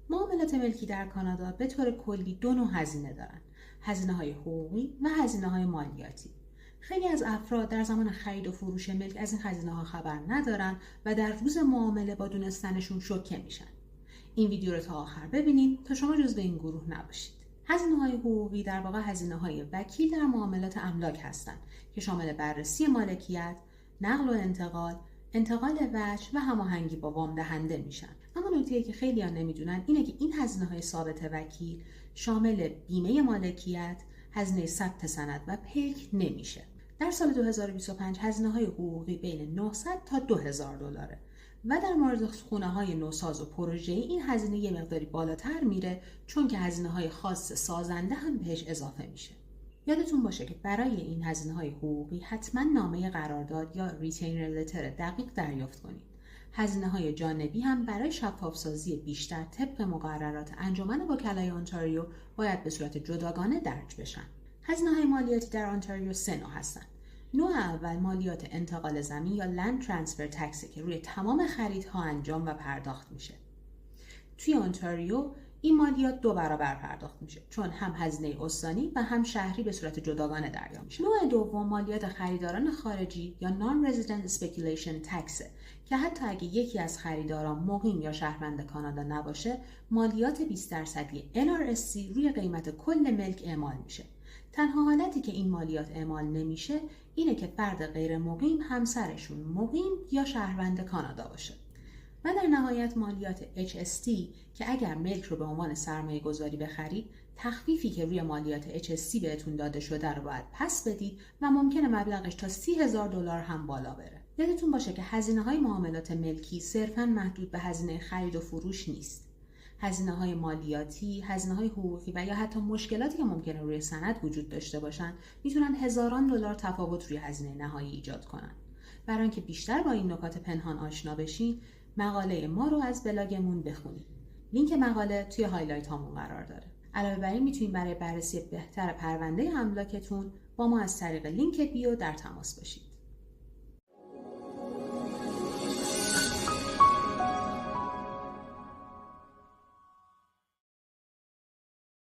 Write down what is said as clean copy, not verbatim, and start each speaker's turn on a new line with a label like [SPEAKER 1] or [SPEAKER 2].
[SPEAKER 1] معاملات ملکی در کانادا به طور کلی دو نوع هزینه دارن: هزینه‌های حقوقی و هزینه‌های مالیاتی. خیلی از افراد در زمان خرید و فروش ملک از این هزینه‌ها خبر ندارن و در روز معامله با دونستنشون شوکه میشن. این ویدیو رو تا آخر ببینید تا شما جزو این گروه نباشید. هزینه‌های حقوقی در واقع هزینه‌های وکیل در معاملات املاک هستند که شامل بررسی مالکیت، نقل و انتقال وجه و هماهنگی با وام دهنده میشن. اما نکته‌ای که خیلی‌ها نمیدونن اینه که این هزینه‌های ثابت وکیل شامل بیمه مالکیت، هزینه ثبت سند و پلک نمیشه. در سال 2025 هزینه‌های حقوقی بین 900 تا 2000 دلاره و در مورد خونه‌های نوساز و پروژه‌ای این هزینه یه مقداری بالاتر میره، چون که هزینه‌های خاص سازنده هم بهش اضافه میشه. یادتون باشه که برای این هزینه‌های حقوقی حتما نامه قرارداد یا ریتینر لتر دقیق دریافت کنید. هزینه‌های جانبی هم برای شفاف‌سازی بیشتر طبق مقررات انجمن وکلای آنتاریو باید به صورت جداگانه درج بشن. هزینه‌های مالیاتی در آنتاریو سه نوع هستن. نوع اول مالیات انتقال زمین یا لند ترانسفر تکس که روی تمام خریدها انجام و پرداخت میشه. توی آنتاریو این مالیات 2 برابر پرداخت میشه، چون هم هزینه استانی و هم شهری به صورت جداگانه دریافت میشه. نوع دوم مالیات خریداران خارجی یا نان رزیدنت اسپیکولیشن تکس که حتی اگه یکی از خریداران مقیم یا شهروند کانادا نباشه، مالیات 20% NRSC روی قیمت کل ملک اعمال میشه. تنها حالتی که این مالیات اعمال نمیشه اینه که فرد غیر مقیم همسرشون مقیم یا شهروند کانادا باشه. و در نهایت مالیات HST که اگر ملک رو به عنوان سرمایه گذاری بخرید، تخفیفی که روی مالیات HST بهتون داده شده رو باید پس بدید و ممکنه مبلغش تا $30,000 هم بالا بره. یادتون باشه که هزینه‌های معاملات ملکی صرفاً محدود به هزینه خرید و فروش نیست. هزینه‌های مالیاتی، هزینه‌های حقوقی و یا حتی مشکلاتی که ممکنه روی سند وجود داشته باشن میتونن هزاران دلار تفاوت روی هزینه نهایی ایجاد کنن. برای اینکه بیشتر با این نکات پنهان آشنا بشین، مقاله ما رو از بلاگمون بخونید. لینک مقاله توی هایلایت هامون قرار داره. علاوه بر این میتونید برای بررسی بهتر پرونده املاکتون با ما از طریق لینک بیو در تماس باشید.